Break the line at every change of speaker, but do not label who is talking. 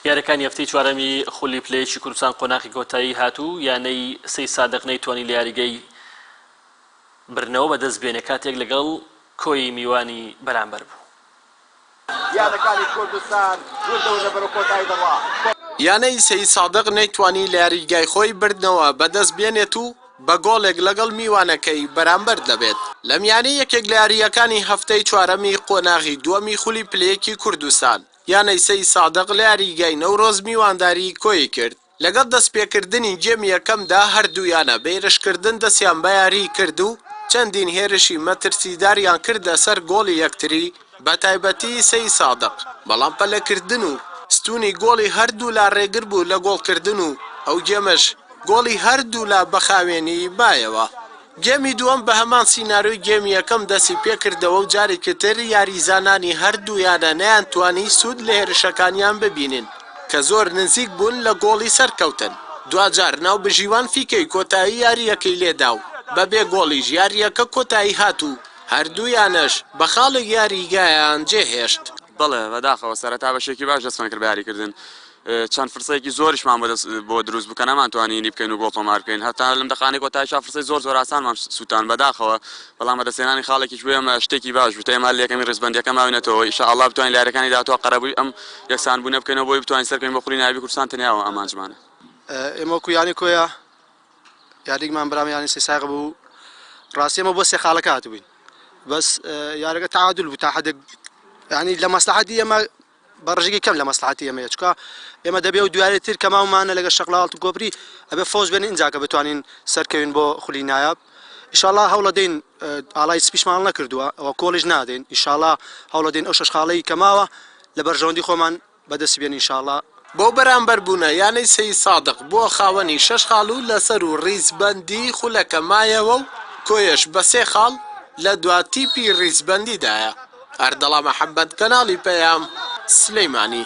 یاریەکانی هەفتەی چوارەمی خولی پلەیەکی کوردستان قۆناغی کۆتایی هاتوو یانەی سەی سادق نەیتوانی لە یاریگەی برنەوە بەدەست بێنێ کاتێک لەگەڵ کۆی میوانی بەرامبەر بوو.
یانەکانی کوردستان وردەوە بەرەو کۆتایی دەڕوا.
یانەی سەی سادق نەیتوانی لە یاریگای خۆی بردنەوە بەدەست بێنێت و بە گۆڵێک لەگەڵ میوانەکەی بەرامبەر دەبێت. لەم یانەی یەکێک لە یاریەکانی هەفتەی چوارەمی قۆناغی دووەمی خولی پلەیەکی کوردستان یانەی سەی سادق لە یاریگای نەورۆز میوانداری کۆی کرد. لەگەڵ دەستپێکردنی جێمی یەکەمدا هەردوویانە بەیرشکردن دەستیان بە یاری کرد و چەندین هێرشی مەترسیداریان کردە سەر گۆڵی یەکتری بە تایبەتی سەی سادق. بەڵام پەلەکردن و ستونی گۆڵی هەردوو لا ڕێگر بوو لە گۆڵکردن و ئەو جێمەش گۆڵی هەردوو لا بەخاوێنی بایەوە. گێمی دووەم بە هەمان سیناروی گێمی یەکەم دەستی پێکردەوە و جارێکی تر یاریزانانی هەردوویانە نەیانتوانی سوود لە هێرشەکانیان ببینن کە زۆر نزیک بوون لە گۆڵی سەرکەوتن. دوجار ناو بژیوان فیکەی کۆتایی یاریەکەی لێدا و بەبێ گۆڵیش یاریەکە کۆتایی هاتوو هەردوویانەش بە خاڵێک یاریگایان جێهێشت.
بەڵێ بەداخەوە سەرەتا بەشێکی باش دەستمان کرد بە یاریکردن. چەند فرسەیەکی زۆریشمان بۆ دروست بکە نەمانتوانی بکەین و گۆڵ تۆمار بکەین. هەتا لەم دەقانەی کۆتاییشا فرسەی زۆر ئاسانمان سووتان بەداخەوە. بەڵام بەدەستێنانی خاڵێکیش بوو ئەمە شتێکی باش بوو تا ئێمە لێکەمی ڕێزبەندیەکە ماوینەتەوە. ئینشاءالله بتوانین لە یاریەکانی داهاتوە قەرەبووی ئەم یەکسانبوونە بکەینەوە بۆی بتوانین سەرکەوین بە خولی ناوی کوردستان تەنیاوە ئەمانجمانە.
ئێمە وەکو یانی کۆیە یاریمان برام یانی سێ ساغ بوو ڕاستی ئێمە بۆ سێ خاڵەکە هاتبووین بەس یاریەکە تعادل بوو تا حدێک یعنی لە مەسلحەتی ئێمە بەڕژێکی کەم لە مەسلحەتی ئێمەیە چکە ئێمە دەبێ و دوایێت تر کە ماومانە لەگە شەقڵاڵت و گۆبری ئەبێ فۆز بێن اینجاکە بتوانین سەرکەوین بۆ خولی نایاب. ئینشاءالله هەوڵە دەین ئاڵای سپیشمان نەکردووە ئەوە کۆڵیش نادەین. ئینشاءالله هەوڵە دەین ئەو شەش خاڵەی کە ماوە لە بەرژەوەندی خۆمان بەدەست بێن ئینشاءالله.
بۆ بەرامبەربوونە یانەی سەی سادق بۆ خاوەنی شەش خاڵ و لەسەر و ڕیزبەندی خولەکە مایەوە و کۆیش بە سێ خاڵ لە دوا تیپی ڕیزبەندیدایە. ئەردەڵا مەحەممەد کەناڵی پەیام سلەیمانی.